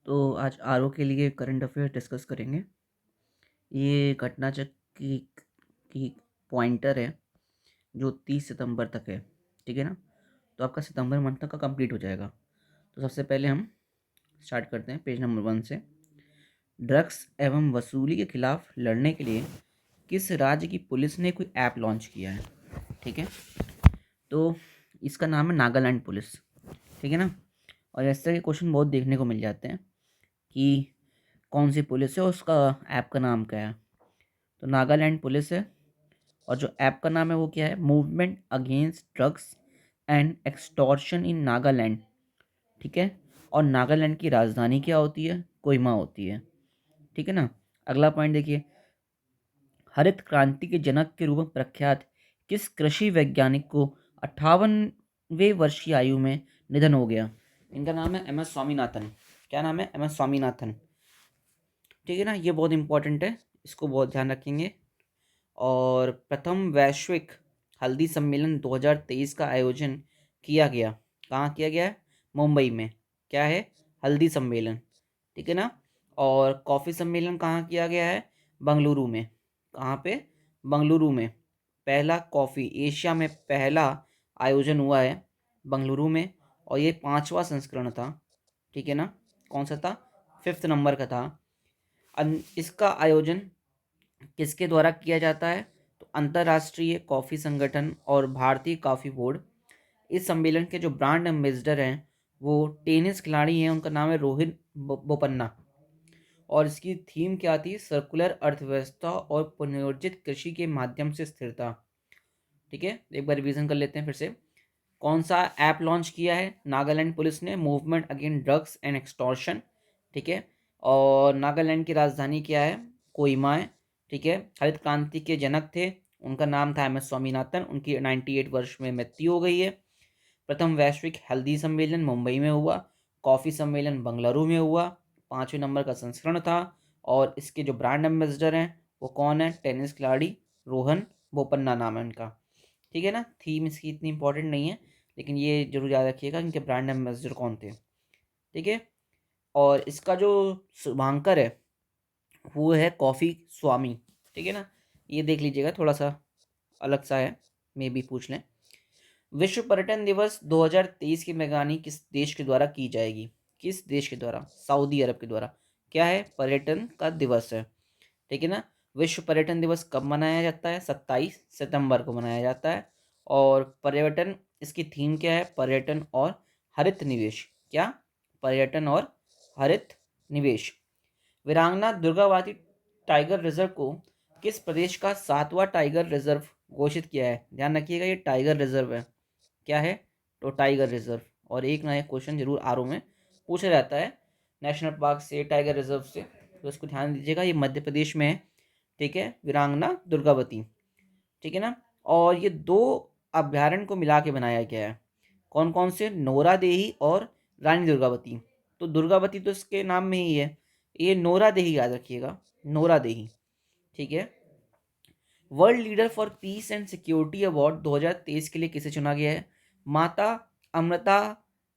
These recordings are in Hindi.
तो आज आरओ के लिए करंट अफेयर डिस्कस करेंगे। ये घटनाचक्र की पॉइंटर है जो 30 सितंबर तक है। ठीक है ना। तो आपका सितंबर मंथ तक का कंप्लीट हो जाएगा। तो सबसे पहले हम स्टार्ट करते हैं पेज नंबर 1 से। ड्रग्स एवं वसूली के खिलाफ लड़ने के लिए किस राज्य की पुलिस ने कोई ऐप लॉन्च किया है? ठीक है। तो इसका नाम है नागालैंड पुलिस। ठीक है ना। और ऐसे के क्वेश्चन बहुत देखने को मिल जाते हैं कि कौन सी पुलिस है, उसका ऐप का नाम क्या है। तो नागालैंड पुलिस है। और जो ऐप का नाम है वो क्या है? Movement against drugs and extortion in Nagaland. ठीक है। और नागालैंड की राजधानी क्या होती है? कोहिमा होती है। ठीक है ना। अगला पॉइंट देखिए। हरित क्रांति के जनक के रूप में प्रख्यात किस कृषि वैज्ञानिक को 58वें वर्षीय आयु में निधन हो गया? इनका नाम है MS स्वामीनाथन। क्या नाम है? MS स्वामीनाथन। ठीक है ना। ये बहुत इंपॉर्टेंट है, इसको बहुत ध्यान रखेंगे। और प्रथम वैश्विक हल्दी सम्मेलन 2023 का आयोजन किया गया। कहाँ किया गया है? मुंबई में। क्या है? हल्दी सम्मेलन। ठीक है ना। और कॉफ़ी सम्मेलन कहाँ किया गया है? बंगलुरु में। कहाँ पे? बंगलुरु में। पहला कॉफ़ी एशिया में पहला आयोजन हुआ है बंगलुरु में। और ये 5वां संस्करण था। ठीक है ना। कौन सा था? 5th नंबर का था। इसका आयोजन किसके द्वारा किया जाता है? तो अंतर्राष्ट्रीय कॉफ़ी संगठन और भारतीय कॉफ़ी बोर्ड। इस सम्मेलन के जो ब्रांड एम्बेसडर हैं वो टेनिस खिलाड़ी हैं, उनका नाम है रोहित बोपन्ना। और इसकी थीम क्या थी? सर्कुलर अर्थव्यवस्था और पुनर्योजित कृषि के माध्यम से स्थिरता। ठीक है। एक बार रिवीजन कर लेते हैं फिर से। कौन सा ऐप लॉन्च किया है नागालैंड पुलिस ने? Movement against drugs and extortion. ठीक है। और नागालैंड की राजधानी क्या है? कोहिमा है। ठीक है। हरित क्रांति के जनक थे, उनका नाम था MS स्वामीनाथन। उनकी 98 वर्ष में मृत्यु हो गई है। प्रथम वैश्विक हल्दी सम्मेलन मुंबई में हुआ। कॉफ़ी सम्मेलन बंगलुरु में हुआ। 5वें नंबर का संस्करण था। और इसके जो ब्रांड एम्बेसडर हैं वो कौन है? टेनिस खिलाड़ी रोहन बोपन्ना नाम है उनका। ठीक है ना। थीम इसकी इतनी इंपॉर्टेंट नहीं है, लेकिन ये जरूर याद रखिएगा इनके ब्रांड एम्बेसडर कौन थे। ठीक है। और इसका जो शुभांकर है वो है कॉफ़ी स्वामी। ठीक है ना। ये देख लीजिएगा, थोड़ा सा अलग सा है, मे भी पूछ लें। विश्व पर्यटन दिवस 2023 की मेजबानी किस देश के द्वारा की जाएगी? किस देश के द्वारा? सऊदी अरब के द्वारा। क्या है? पर्यटन का दिवस है। ठीक है ना। विश्व पर्यटन दिवस कब मनाया जाता है? 27 सितंबर को मनाया जाता है। और पर्यटन, इसकी थीम क्या है? पर्यटन और हरित निवेश। क्या? पर्यटन और हरित निवेश। वीरांगना दुर्गावती टाइगर रिजर्व को किस प्रदेश का 7वां टाइगर रिजर्व घोषित किया है? ध्यान रखिएगा, ये टाइगर रिजर्व है। क्या है? तो टाइगर रिजर्व। और एक ना एक क्वेश्चन जरूर आरओ में पूछा जाता है नेशनल पार्क से, टाइगर रिजर्व से, तो इसको ध्यान दीजिएगा। ये मध्य प्रदेश में है। ठीक है। वीरांगना दुर्गावती। ठीक है ना। और ये दो अभ्यारण्य को मिला के बनाया गया है। कौन कौन से? नोरा देही और रानी दुर्गावती। तो दुर्गावती तो इसके नाम में ही है, ये नोरा देही याद रखिएगा, नोरा देही। ठीक है। World leader for piece and security award 2023 के लिए किसे चुना गया है? माता अमृता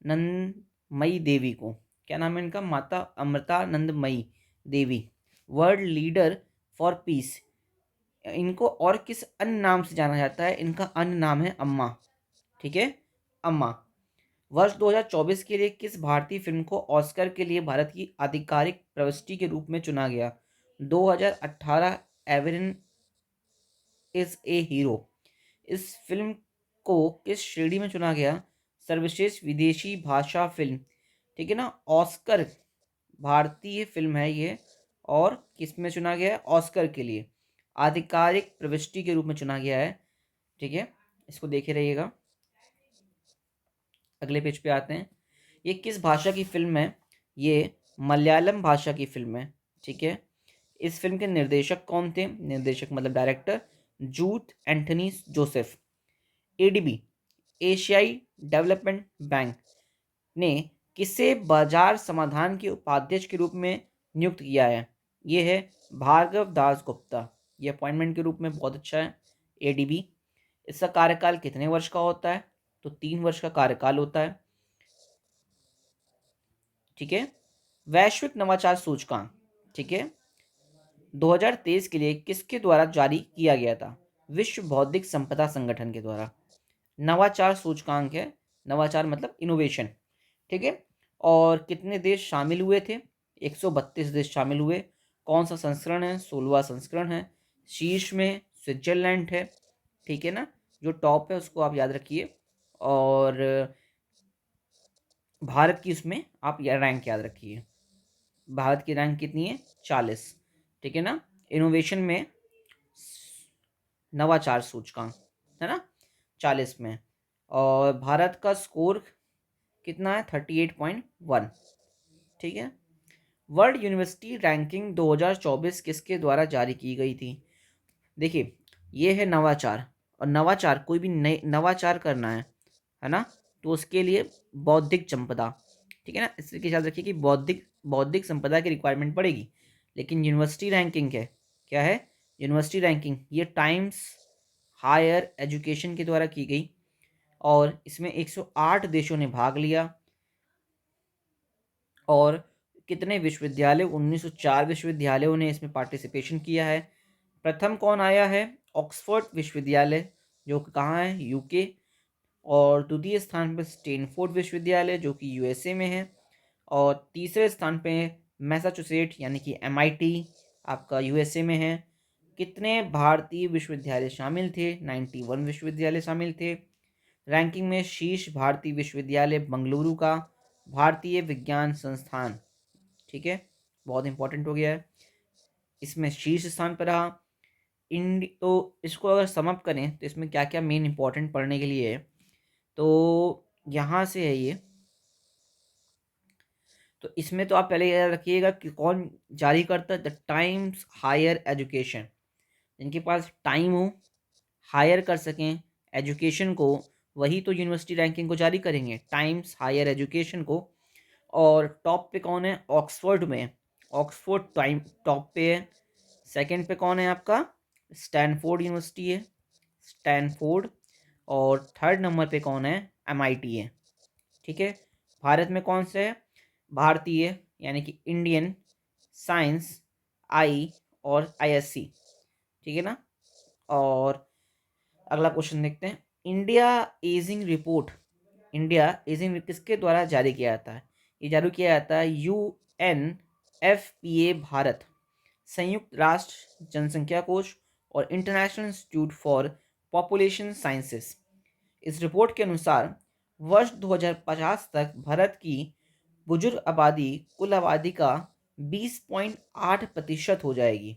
नंदमयी देवी को। क्या नाम है इनका? माता अमृता नंदमयी देवी, वर्ल्ड लीडर फॉर पीस। इनको और किस अन्य नाम से जाना जाता है? इनका अन्य नाम है अम्मा। ठीक है, अम्मा। वर्ष 2024 के लिए किस भारतीय फिल्म को ऑस्कर के लिए भारत की आधिकारिक प्रविष्टि के रूप में चुना गया? 2018 एवरिन इज ए हीरो। इस फिल्म को किस श्रेणी में चुना गया? सर्वश्रेष्ठ विदेशी भाषा फिल्म। ठीक है ना। ऑस्कर, भारतीय फिल्म है ये। और किस में चुना गया है? ऑस्कर के लिए आधिकारिक प्रविष्टि के रूप में चुना गया है। ठीक है, इसको देखे रहिएगा। अगले पेज पे आते हैं। ये किस भाषा की फिल्म है? ये मलयालम भाषा की फिल्म है। ठीक है। इस फिल्म के निर्देशक कौन थे? निर्देशक मतलब डायरेक्टर जूथ एंथनी जोसेफ। एडीबी, एशियाई डेवलपमेंट बैंक ने किसे बाजार समाधान के उपाध्यक्ष के रूप में नियुक्त किया है? ये है भार्गव दास गुप्ता। ये अपॉइंटमेंट के रूप में बहुत अच्छा है। एडीबी, इसका कार्यकाल कितने वर्ष का होता है? तो 3 वर्ष का कार्यकाल होता है। ठीक है। वैश्विक नवाचार सूचकांक, ठीक है, 2023 के लिए किसके द्वारा जारी किया गया था? विश्व बौद्धिक संपदा संगठन के द्वारा नवाचार सूचकांक है। नवाचार मतलब इनोवेशन, ठीक है। और कितने देश शामिल हुए थे? 132 देश शामिल हुए। कौन सा संस्करण है? 16वां संस्करण है। शीर्ष में स्विट्जरलैंड है, ठीक है ना, जो टॉप है उसको आप याद रखिए। और भारत की उसमें आप रैंक याद रखिए। भारत की रैंक कितनी है? 40, ठीक है ना, इनोवेशन में, नवाचार सूचकांक, है ना, 40 में। और भारत का स्कोर कितना है? 38.1, ठीक है। वर्ल्ड यूनिवर्सिटी रैंकिंग 2024 किसके द्वारा जारी की गई थी? देखिए, ये है नवाचार, और नवाचार कोई भी नए नवाचार करना है ना, तो उसके लिए बौद्धिक संपदा, ठीक है ना, इसके याद रखिए कि बौद्धिक बौद्धिक संपदा की रिक्वायरमेंट पड़ेगी। लेकिन यूनिवर्सिटी रैंकिंग है, क्या है? यूनिवर्सिटी रैंकिंग, ये टाइम्स हायर एजुकेशन के द्वारा की गई, और इसमें 108 देशों ने भाग लिया। और कितने विश्वविद्यालय? 1904 विश्वविद्यालयों ने इसमें पार्टिसिपेशन किया है। प्रथम कौन आया है? ऑक्सफोर्ड विश्वविद्यालय, जो कि कहाँ है? यूके। और द्वितीय स्थान पर स्टैनफोर्ड विश्वविद्यालय, जो कि यूएसए में है। और तीसरे स्थान पे मैसाचुसेट यानी कि एमआईटी, आपका यूएसए में है। कितने भारतीय विश्वविद्यालय शामिल थे? 91 विश्वविद्यालय शामिल थे। रैंकिंग में शीर्ष भारतीय विश्वविद्यालय बंगलुरु का भारतीय विज्ञान संस्थान, ठीक है, बहुत इंपॉर्टेंट हो गया है, इसमें शीर्ष स्थान पर रहा। तो इसको अगर समअप करें तो इसमें क्या क्या मेन इंपॉर्टेंट पढ़ने के लिए है, तो यहाँ से है ये। तो इसमें तो आप पहले याद रखिएगा कि कौन जारी करता है? The Times Higher Education. जिनके पास टाइम हो, हायर कर सकें एजुकेशन को, वही तो यूनिवर्सिटी रैंकिंग को जारी करेंगे, टाइम्स हायर एजुकेशन को। और टॉप पे कौन है? ऑक्सफोर्ड में, ऑक्सफोर्ड टाइम टॉप पे है। सेकंड पे कौन है आपका? स्टैनफोर्ड यूनिवर्सिटी है, स्टैनफोर्ड। और थर्ड नंबर पे कौन है? एमआईटी है, ठीक है। भारत में कौन से है? भारतीय यानी कि इंडियन साइंस, आई और आईएससी, ठीक है ना। और अगला क्वेश्चन देखते हैं। India ageing report, India ageing किसके द्वारा जारी किया जाता है? ये जारी किया जाता है UNFPA भारत, संयुक्त राष्ट्र जनसंख्या कोष और international institute for population sciences. इस रिपोर्ट के अनुसार वर्ष 2050 तक भारत की बुजुर्ग आबादी कुल आबादी का 20.8% हो जाएगी,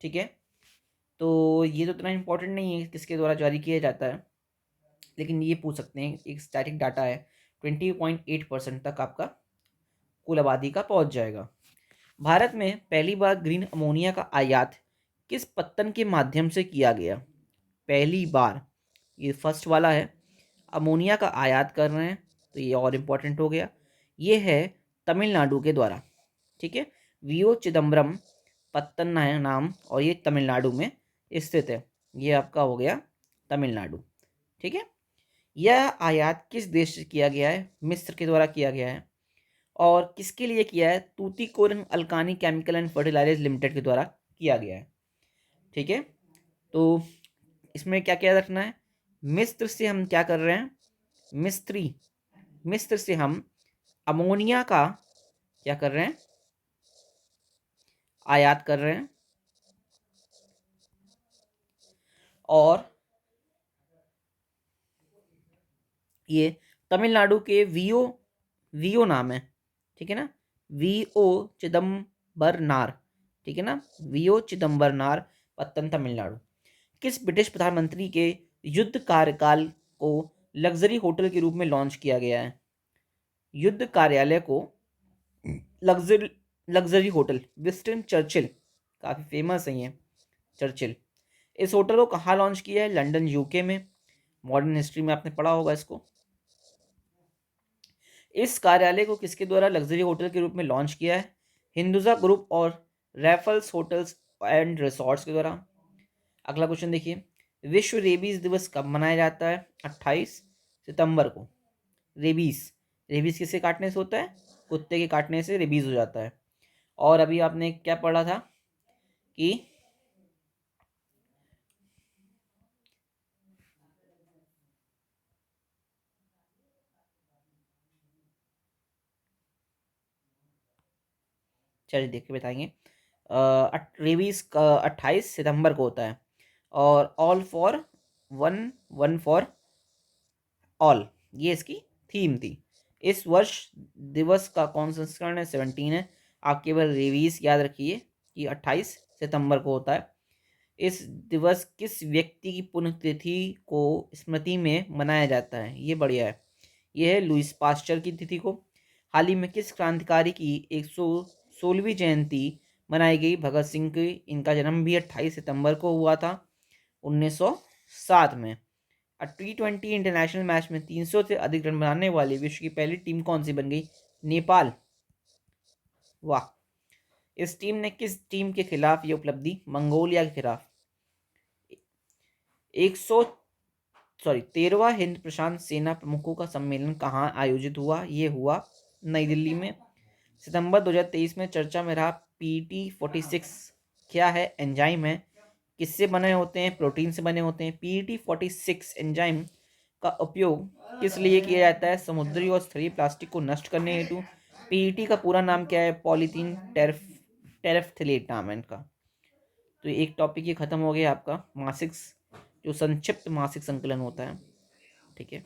ठीक है। तो ये तो इतना इम्पोर्टेंट नहीं है किसके द्वारा जारी किया जाता है, लेकिन ये पूछ सकते हैं, एक स्टैटिक डाटा है, 20.8% तक आपका कुल आबादी का पहुंच जाएगा। भारत में पहली बार ग्रीन अमोनिया का आयात किस पत्तन के माध्यम से किया गया? पहली बार, ये फर्स्ट वाला है, अमोनिया का आयात कर रहे हैं, तो ये और इम्पोर्टेंट हो गया। ये है तमिलनाडु के द्वारा, ठीक है, वीओ चिदम्बरम पत्तन है नाम, और ये तमिलनाडु में स्थित है। ये आपका हो गया तमिलनाडु, ठीक है। यह आयात किस देश से किया गया है? मिस्र के द्वारा किया गया है। और किसके लिए किया है? तूतीकोरिन अल्कानी केमिकल एंड फर्टिलाइजर्स लिमिटेड के द्वारा किया गया है, ठीक है। तो इसमें क्या क्या रखना है? मिस्र से हम क्या कर रहे हैं? मिस्र से हम अमोनिया का क्या कर रहे हैं? आयात कर रहे हैं। और ये तमिलनाडु के वीओ नाम है, ठीक है ना, वीओ चिदम्बरनार, ठीक है ना, वीओ चिदम्बरनार पत्तन तमिलनाडु। किस ब्रिटिश प्रधानमंत्री के युद्ध कार्यकाल को लग्जरी होटल के रूप में लॉन्च किया गया है? युद्ध कार्यालय को luxury luxury hotel, Winston Churchill, काफ़ी फेमस है ये चर्चिल। इस होटल को कहाँ लॉन्च किया है? लंदन यूके में। मॉडर्न हिस्ट्री में आपने पढ़ा होगा इसको। इस कार्यालय को किसके द्वारा लग्जरी होटल के रूप में लॉन्च किया है? हिंदुजा ग्रुप और रैफल्स होटल्स एंड रिसॉर्ट्स के द्वारा। अगला क्वेश्चन देखिए, विश्व रेबीज दिवस कब मनाया जाता है? 28 सितंबर को। रेबीज, रेबीज किसे काटने से होता है? कुत्ते के काटने से रेबीज हो जाता है। और अभी आपने क्या पढ़ा था कि चलिए देख के बताएंगे। रेबीज का 28 सितंबर को होता है। और all for one, one for all, ये इसकी थीम थी। इस वर्ष दिवस का कौन सा संस्करण है? 17 है। आप केवल रेवीज याद रखिए कि 28 सितंबर को होता है। इस दिवस किस व्यक्ति की पुण्यतिथि को स्मृति में मनाया जाता है? ये बढ़िया है। ये है लुइस पास्चर की तिथि को। हाल ही में किस क्रांतिकारी की 116वीं जयंती मनाई गई? भगत सिंह की। इनका जन्म भी 28 सितंबर को हुआ था 1907 में। T20 इंटरनेशनल मैच में 300 से अधिक रन बनाने वाली विश्व की पहली टीम कौन सी बन गई? नेपाल। वाह। इस टीम ने किस टीम के खिलाफ ये उपलब्धि? मंगोलिया के खिलाफ। 100 सॉरी 13वां हिंद प्रशांत सेना प्रमुखों का सम्मेलन कहाँ आयोजित हुआ? ये हुआ नई दिल्ली में। सितंबर 2023 में चर्चा में रहा PT46 क्या है? एंजाइम है। किससे बने होते हैं? प्रोटीन से बने होते हैं। PT46 एंजाइम का उपयोग किस लिए किया जाता है? समुद्री और स्थलीय प्लास्टिक को नष्ट करने हेतु। PET का पूरा नाम क्या है? पॉलीथीन टेरेफ्थलेट नाम है इनका। तो एक टॉपिक ये खत्म हो गया आपका मासिक, जो संक्षिप्त मासिक संकलन होता है। ठीक है।